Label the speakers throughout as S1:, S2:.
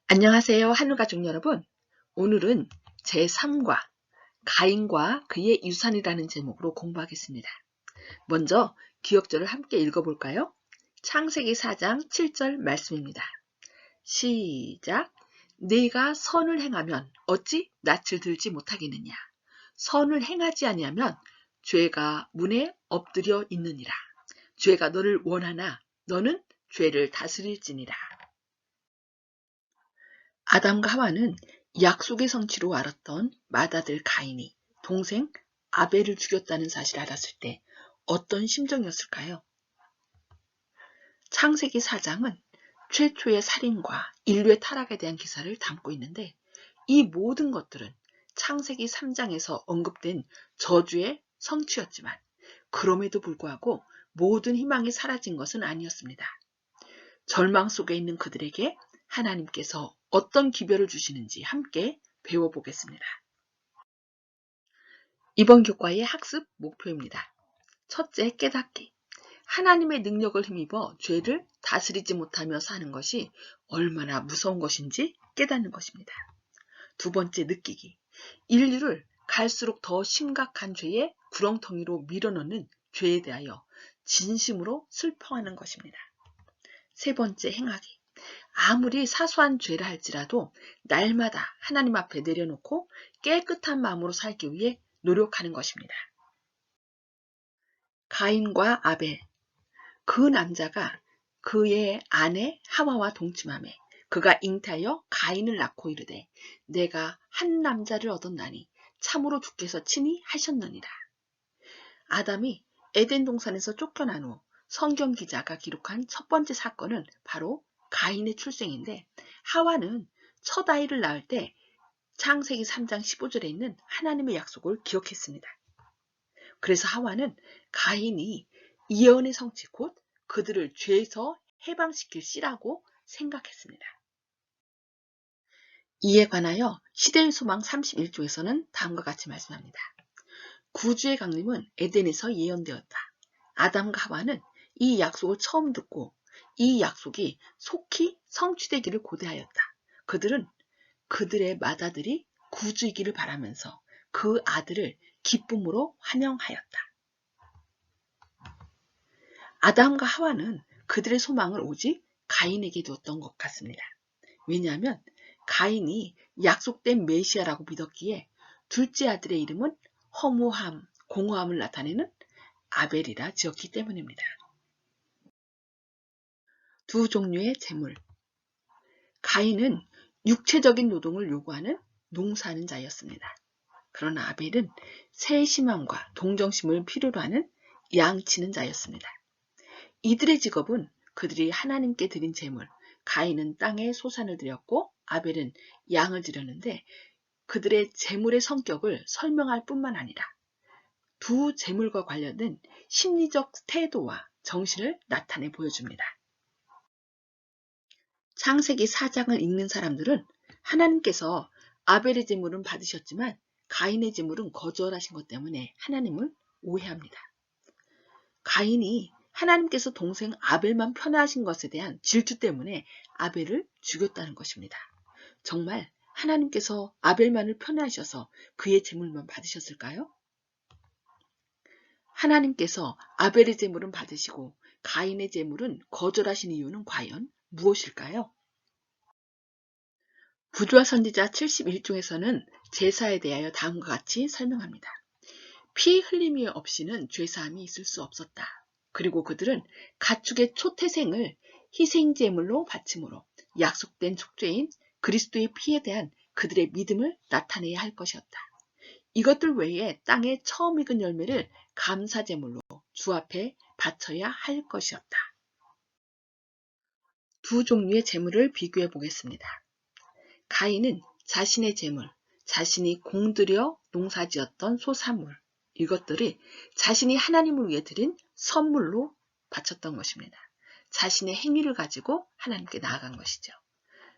S1: 안녕하세요, 하늘가족 여러분. 오늘은 제3과 가인과 그의 유산이라는 제목으로 공부하겠습니다. 먼저 기억절을 함께 읽어볼까요? 창세기 4장 7절 말씀입니다. 시작! 네가 선을 행하면 어찌 낯을 들지 못하겠느냐? 선을 행하지 아니하면 죄가 문에 엎드려 있느니라. 죄가 너를 원하나 너는 죄를 다스릴지니라. 아담과 하와는 약속의 성취로 알았던 맏아들 가인이 동생 아벨을 죽였다는 사실을 알았을 때 어떤 심정이었을까요? 창세기 4장은 최초의 살인과 인류의 타락에 대한 기사를 담고 있는데 이 모든 것들은 창세기 3장에서 언급된 저주의 성취였지만 그럼에도 불구하고 모든 희망이 사라진 것은 아니었습니다. 절망 속에 있는 그들에게 하나님께서 어떤 기별을 주시는지 함께 배워보겠습니다. 이번 교과의 학습 목표입니다. 첫째, 깨닫기. 하나님의 능력을 힘입어 죄를 다스리지 못하며 사는 것이 얼마나 무서운 것인지 깨닫는 것입니다. 두 번째, 느끼기. 인류를 갈수록 더 심각한 죄의 구렁텅이로 밀어넣는 죄에 대하여 진심으로 슬퍼하는 것입니다. 세 번째, 행하기. 아무리 사소한 죄를 할지라도 날마다 하나님 앞에 내려놓고 깨끗한 마음으로 살기 위해 노력하는 것입니다. 가인과 아벨. 그 남자가 그의 아내 하와와 동침하매 그가 잉태하여 가인을 낳고 이르되 내가 한 남자를 얻었나니 참으로 주께서 친히 하셨느니라. 아담이 에덴 동산에서 쫓겨난 후 성경 기자가 기록한 첫 번째 사건은 바로 가인의 출생인데 하와는 첫 아이를 낳을 때 창세기 3장 15절에 있는 하나님의 약속을 기억했습니다. 그래서 하와는 가인이 예언의 성취 곧 그들을 죄에서 해방시킬 씨라고 생각했습니다. 이에 관하여 시대의 소망 31조에서는 다음과 같이 말씀합니다. 구주의 강림은 에덴에서 예언되었다. 아담과 하와는 이 약속을 처음 듣고 이 약속이 속히 성취되기를 고대하였다. 그들은 그들의 맏아들이 구주이기를 바라면서 그 아들을 기쁨으로 환영하였다. 아담과 하와는 그들의 소망을 오직 가인에게 두었던 것 같습니다. 왜냐하면 가인이 약속된 메시아라고 믿었기에 둘째 아들의 이름은 허무함, 공허함을 나타내는 아벨이라 지었기 때문입니다. 두 종류의 재물. 가인은 육체적인 노동을 요구하는 농사하는 자였습니다. 그러나 아벨은 세심함과 동정심을 필요로 하는 양치는 자였습니다. 이들의 직업은 그들이 하나님께 드린 재물, 가인은 땅에 소산을 드렸고 아벨은 양을 드렸는데 그들의 재물의 성격을 설명할 뿐만 아니라 두 재물과 관련된 심리적 태도와 정신을 나타내 보여줍니다. 창세기 4장을 읽는 사람들은 하나님께서 아벨의 제물은 받으셨지만 가인의 제물은 거절하신 것 때문에 하나님을 오해합니다. 가인이 하나님께서 동생 아벨만 편애하신 것에 대한 질투 때문에 아벨을 죽였다는 것입니다. 정말 하나님께서 아벨만을 편애하셔서 그의 제물만 받으셨을까요? 하나님께서 아벨의 제물은 받으시고 가인의 제물은 거절하신 이유는 과연 무엇일까요? 부조와 선지자 71종에서는 제사에 대하여 다음과 같이 설명합니다. 피 흘림이 없이는 죄사함이 있을 수 없었다. 그리고 그들은 가축의 초태생을 희생제물로 바침으로 약속된 족죄인 그리스도의 피에 대한 그들의 믿음을 나타내야 할 것이었다. 이것들 외에 땅에 처음 익은 열매를 감사제물로 주 앞에 바쳐야 할 것이었다. 두 종류의 제물을 비교해 보겠습니다. 가인은 자신의 제물, 자신이 공들여 농사지었던 소산물, 이것들이 자신이 하나님을 위해 드린 선물로 바쳤던 것입니다. 자신의 행위를 가지고 하나님께 나아간 것이죠.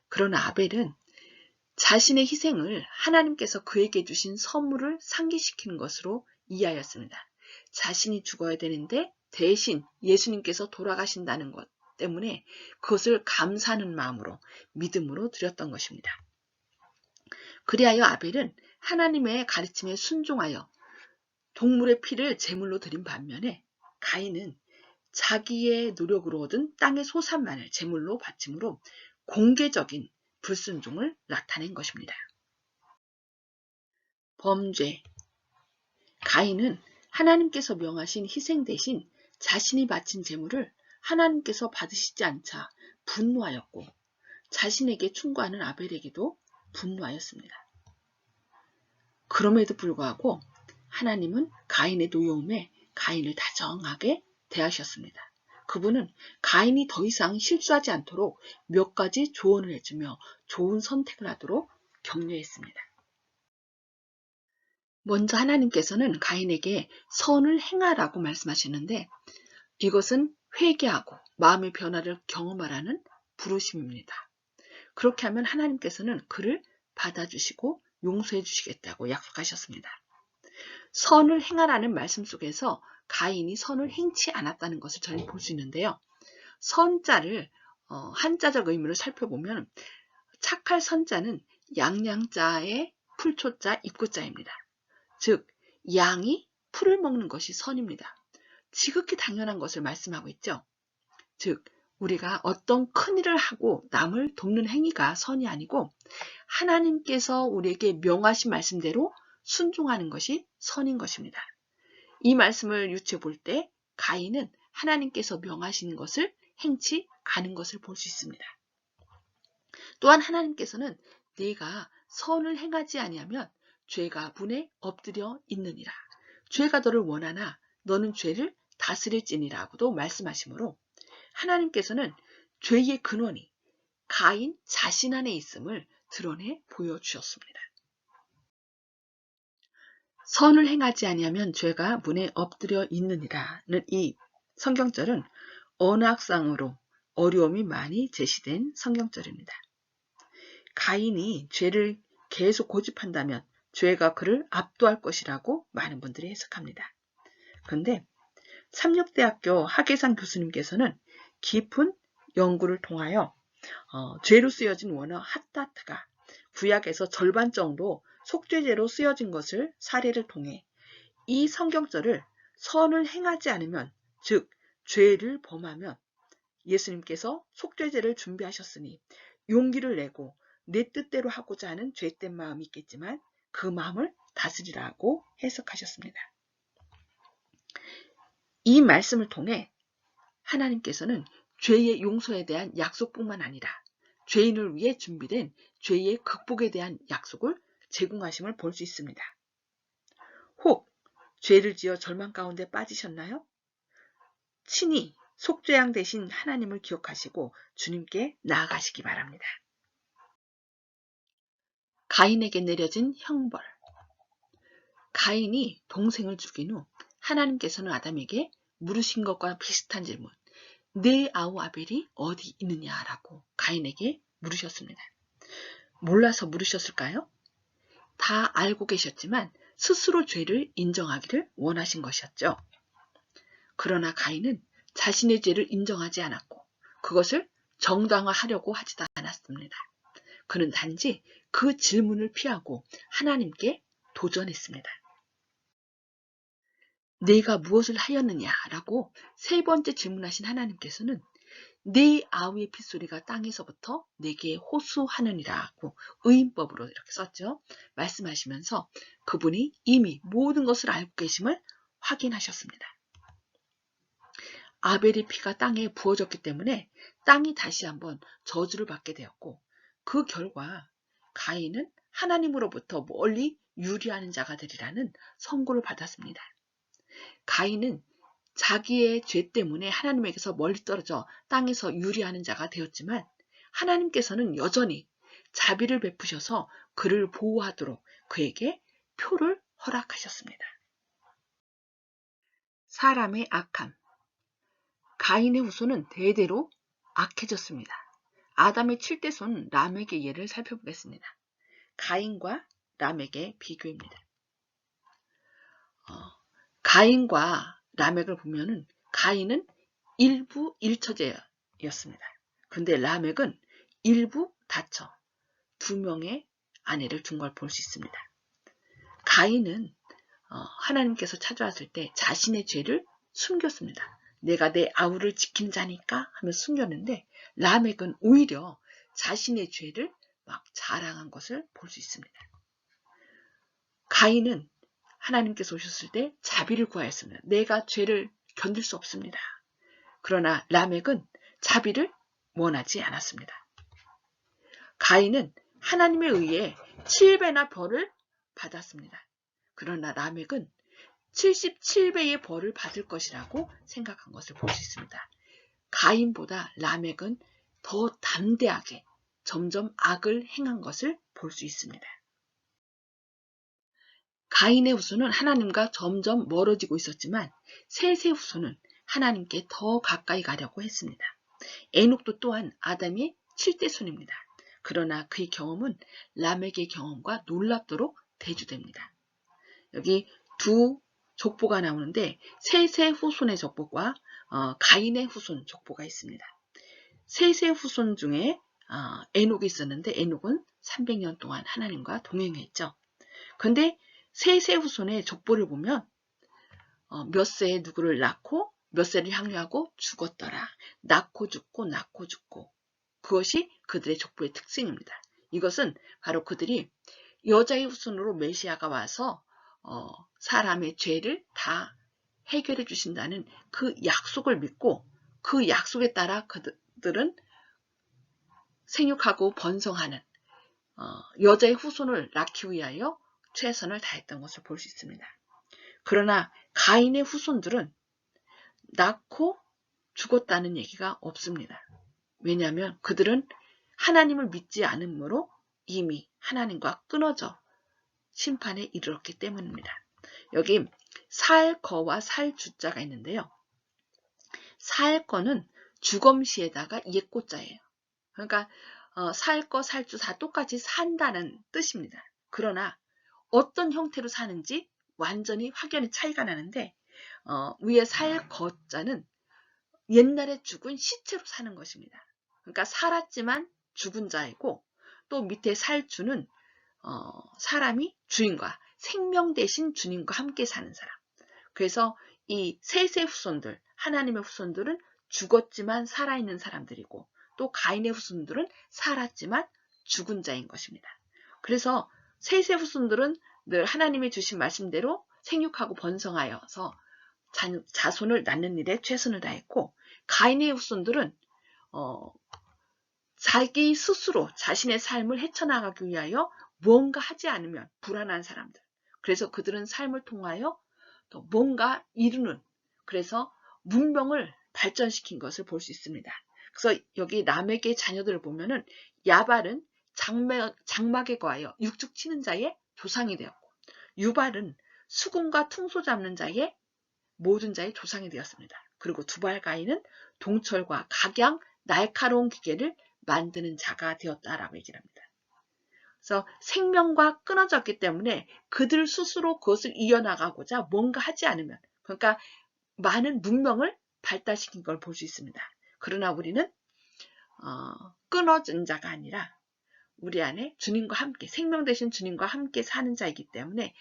S1: 그러나 아벨은 자신의 희생을 하나님께서 그에게 주신 선물을 상기시키는 것으로 이해하였습니다. 자신이 죽어야 되는데 대신 예수님께서 돌아가신다는 것, 때문에 그것을 감사하는 마음으로 믿음으로 드렸던 것입니다. 그리하여 아벨은 하나님의 가르침에 순종하여 동물의 피를 제물로 드린 반면에 가인은 자기의 노력으로 얻은 땅의 소산만을 제물로 바침으로 공개적인 불순종을 나타낸 것입니다. 범죄. 가인은 하나님께서 명하신 희생 대신 자신이 바친 제물을 하나님께서 받으시지 않자 분노하였고 자신에게 충고하는 아벨에게도 분노하였습니다. 그럼에도 불구하고 하나님은 가인의 노여움에 가인을 다정하게 대하셨습니다. 그분은 가인이 더 이상 실수하지 않도록 몇 가지 조언을 해주며 좋은 선택을 하도록 격려했습니다. 먼저 하나님께서는 가인에게 선을 행하라고 말씀하시는데 이것은 회개하고 마음의 변화를 경험하라는 부르심입니다. 그렇게 하면 하나님께서는 그를 받아주시고 용서해 주시겠다고 약속하셨습니다. 선을 행하라는 말씀 속에서 가인이 선을 행치 않았다는 것을 저희는 볼 수 있는데요. 선자를 한자적 의미로 살펴보면 착할 선자는 양양자의 풀초자 입구자입니다. 즉 양이 풀을 먹는 것이 선입니다. 지극히 당연한 것을 말씀하고 있죠. 즉 우리가 어떤 큰일을 하고 남을 돕는 행위가 선이 아니고 하나님께서 우리에게 명하신 말씀대로 순종하는 것이 선인 것입니다. 이 말씀을 유추해 볼 때 가인은 하나님께서 명하신 것을 행치 않은 것을 볼 수 있습니다. 또한 하나님께서는 네가 선을 행하지 아니하면 죄가 문에 엎드려 있느니라. 죄가 너를 원하나 너는 죄를 다스릴지니라고도 말씀하시므로 하나님께서는 죄의 근원이 가인 자신 안에 있음을 드러내 보여주셨습니다. 선을 행하지 아니하면 죄가 문에 엎드려 있느니라는 이 성경절은 언어학상으로 어려움이 많이 제시된 성경절입니다. 가인이 죄를 계속 고집한다면 죄가 그를 압도할 것이라고 많은 분들이 해석합니다. 그런데 삼육대학교 하계상 교수님께서는 깊은 연구를 통하여 죄로 쓰여진 원어 핫다트가 구약에서 절반 정도 속죄죄로 쓰여진 것을 사례를 통해 이 성경절을 선을 행하지 않으면 즉 죄를 범하면 예수님께서 속죄죄를 준비하셨으니 용기를 내고 내 뜻대로 하고자 하는 죄된 마음이 있겠지만 그 마음을 다스리라고 해석하셨습니다. 이 말씀을 통해 하나님께서는 죄의 용서에 대한 약속뿐만 아니라 죄인을 위해 준비된 죄의 극복에 대한 약속을 제공하심을 볼 수 있습니다. 혹 죄를 지어 절망 가운데 빠지셨나요? 친히 속죄양 대신 하나님을 기억하시고 주님께 나아가시기 바랍니다. 가인에게 내려진 형벌. 가인이 동생을 죽인 후 하나님께서는 아담에게 물으신 것과 비슷한 질문, 내 아우 아벨이 어디 있느냐라고 가인에게 물으셨습니다. 몰라서 물으셨을까요? 다 알고 계셨지만 스스로 죄를 인정하기를 원하신 것이었죠. 그러나 가인은 자신의 죄를 인정하지 않았고 그것을 정당화하려고 하지도 않았습니다. 그는 단지 그 질문을 피하고 하나님께 도전했습니다. 내가 무엇을 하였느냐라고 세 번째 질문하신 하나님께서는 네 아우의 핏소리가 땅에서부터 내게 호소하느니라고 의인법으로 이렇게 썼죠. 말씀하시면서 그분이 이미 모든 것을 알고 계심을 확인하셨습니다. 아벨의 피가 땅에 부어졌기 때문에 땅이 다시 한번 저주를 받게 되었고 그 결과 가인은 하나님으로부터 멀리 유리하는 자가 되리라는 선고를 받았습니다. 가인은 자기의 죄 때문에 하나님에게서 멀리 떨어져 땅에서 유리하는 자가 되었지만 하나님께서는 여전히 자비를 베푸셔서 그를 보호하도록 그에게 표를 허락하셨습니다. 사람의 악함. 가인의 후손은 대대로 악해졌습니다. 아담의 7대손 람에게 예를 살펴보겠습니다. 가인과 람에게 비교입니다. 가인과 라멕을 보면은 가인은 일부 일처제예요. 였습니다. 근데 라멕은 일부 다쳐 2명의 아내를 둔 걸 볼 수 있습니다. 가인은 하나님께서 찾아왔을 때 자신의 죄를 숨겼습니다. 내가 내 아우를 지킨 자니까 하며 숨겼는데 라멕은 오히려 자신의 죄를 막 자랑한 것을 볼 수 있습니다. 가인은 하나님께서 오셨을 때 자비를 구하였습니다. 내가 죄를 견딜 수 없습니다. 그러나 라멕은 자비를 원하지 않았습니다. 가인은 하나님에 의해 7배나 벌을 받았습니다. 그러나 라멕은 77배의 벌을 받을 것이라고 생각한 것을 볼 수 있습니다. 가인보다 라멕은 더 담대하게 점점 악을 행한 것을 볼 수 있습니다. 가인의 후손은 하나님과 점점 멀어지고 있었지만 셋의 후손은 하나님께 더 가까이 가려고 했습니다. 에녹도 또한 아담의 7대 손입니다. 그러나 그의 경험은 라멕의 경험과 놀랍도록 대조됩니다. 여기 두 족보가 나오는데 셋의 후손의 족보와 가인의 후손 족보가 있습니다. 셋의 후손 중에 에녹이 있었는데 에녹은 300년 동안 하나님과 동행했죠. 그런데 셋의 후손의 족보를 보면 몇 세에 누구를 낳고 몇 세를 향유하고 죽었더라. 낳고 죽고 낳고 죽고. 그것이 그들의 족보의 특징입니다. 이것은 바로 그들이 여자의 후손으로 메시아가 와서 사람의 죄를 다 해결해 주신다는 그 약속을 믿고 그 약속에 따라 그들은 생육하고 번성하는 여자의 후손을 낳기 위하여 최선을 다했던 것을 볼 수 있습니다. 그러나 가인의 후손들은 낳고 죽었다는 얘기가 없습니다. 왜냐하면 그들은 하나님을 믿지 않으므로 이미 하나님과 끊어져 심판에 이르렀기 때문입니다. 여기 살거와 살주자가 있는데요. 살거는 주검시에다가 옛꼬자예요. 그러니까 살거, 살주 다 똑같이 산다는 뜻입니다. 그러나 어떤 형태로 사는지 완전히 확연히 차이가 나는데 위에 살거자는 옛날에 죽은 시체로 사는 것입니다. 그러니까 살았지만 죽은 자이고 또 밑에 살주는 사람이 주인과 생명 대신 주님과 함께 사는 사람. 그래서 이 셋의 후손들, 하나님의 후손들은 죽었지만 살아있는 사람들이고 또 가인의 후손들은 살았지만 죽은 자인 것입니다. 그래서 셋의 후손들은 늘 하나님이 주신 말씀대로 생육하고 번성하여서 자손을 낳는 일에 최선을 다했고 가인의 후손들은 자기 스스로 자신의 삶을 헤쳐나가기 위하여 무언가 하지 않으면 불안한 사람들. 그래서 그들은 삶을 통하여 또 뭔가 이루는 그래서 문명을 발전시킨 것을 볼 수 있습니다. 그래서 여기 라멕의 자녀들을 보면은 야발은 장막에 거하여 육축 치는 자의 조상이 되었고 유발은 수금과 퉁소 잡는 자의 모든 자의 조상이 되었습니다. 그리고 두발가인은 동철과 각양 날카로운 기계를 만드는 자가 되었다라고 얘기를 합니다. 그래서 생명과 끊어졌기 때문에 그들 스스로 그것을 이어나가고자 뭔가 하지 않으면 그러니까 많은 문명을 발달시킨 걸 볼 수 있습니다. 그러나 우리는 끊어진 자가 아니라 우리 안에 주님과 함께 생명 되신 주님과 함께 사는 자이기 때문에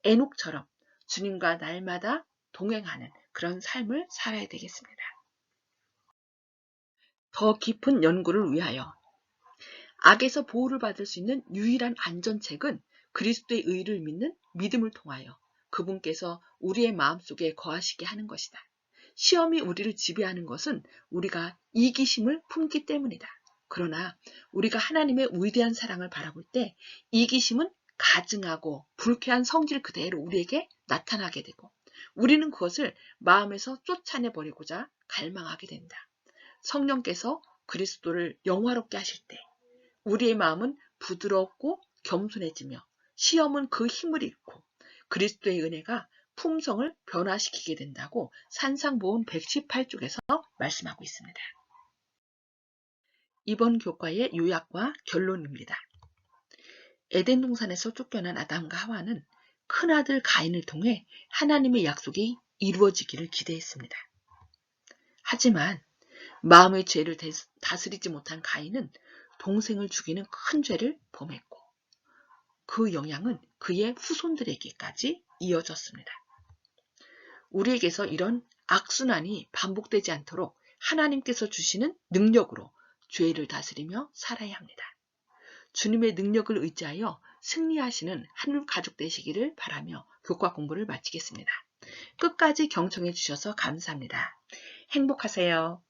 S1: 에녹처럼 주님과 날마다 동행하는 그런 삶을 살아야 되겠습니다. 더 깊은 연구를 위하여 악에서 보호를 받을 수 있는 유일한 안전책은 그리스도의 의를 믿는 믿음을 통하여 그분께서 우리의 마음속에 거하시게 하는 것이다. 시험이 우리를 지배하는 것은 우리가 이기심을 품기 때문이다. 그러나 우리가 하나님의 위대한 사랑을 바라볼 때 이기심은 가증하고 불쾌한 성질 그대로 우리에게 나타나게 되고 우리는 그것을 마음에서 쫓아내버리고자 갈망하게 된다. 성령께서 그리스도를 영화롭게 하실 때 우리의 마음은 부드럽고 겸손해지며 시험은 그 힘을 잃고 그리스도의 은혜가 품성을 변화시키게 된다고 산상보음 118쪽에서 말씀하고 있습니다. 이번 교과의 요약과 결론입니다. 에덴 동산에서 쫓겨난 아담과 하와는 큰아들 가인을 통해 하나님의 약속이 이루어지기를 기대했습니다. 하지만 마음의 죄를 다스리지 못한 가인은 동생을 죽이는 큰 죄를 범했고 그 영향은 그의 후손들에게까지 이어졌습니다. 우리에게서 이런 악순환이 반복되지 않도록 하나님께서 주시는 능력으로 죄를 다스리며 살아야 합니다. 주님의 능력을 의지하여 승리하시는 한 가족 되시기를 바라며 교과 공부를 마치겠습니다. 끝까지 경청해 주셔서 감사합니다. 행복하세요.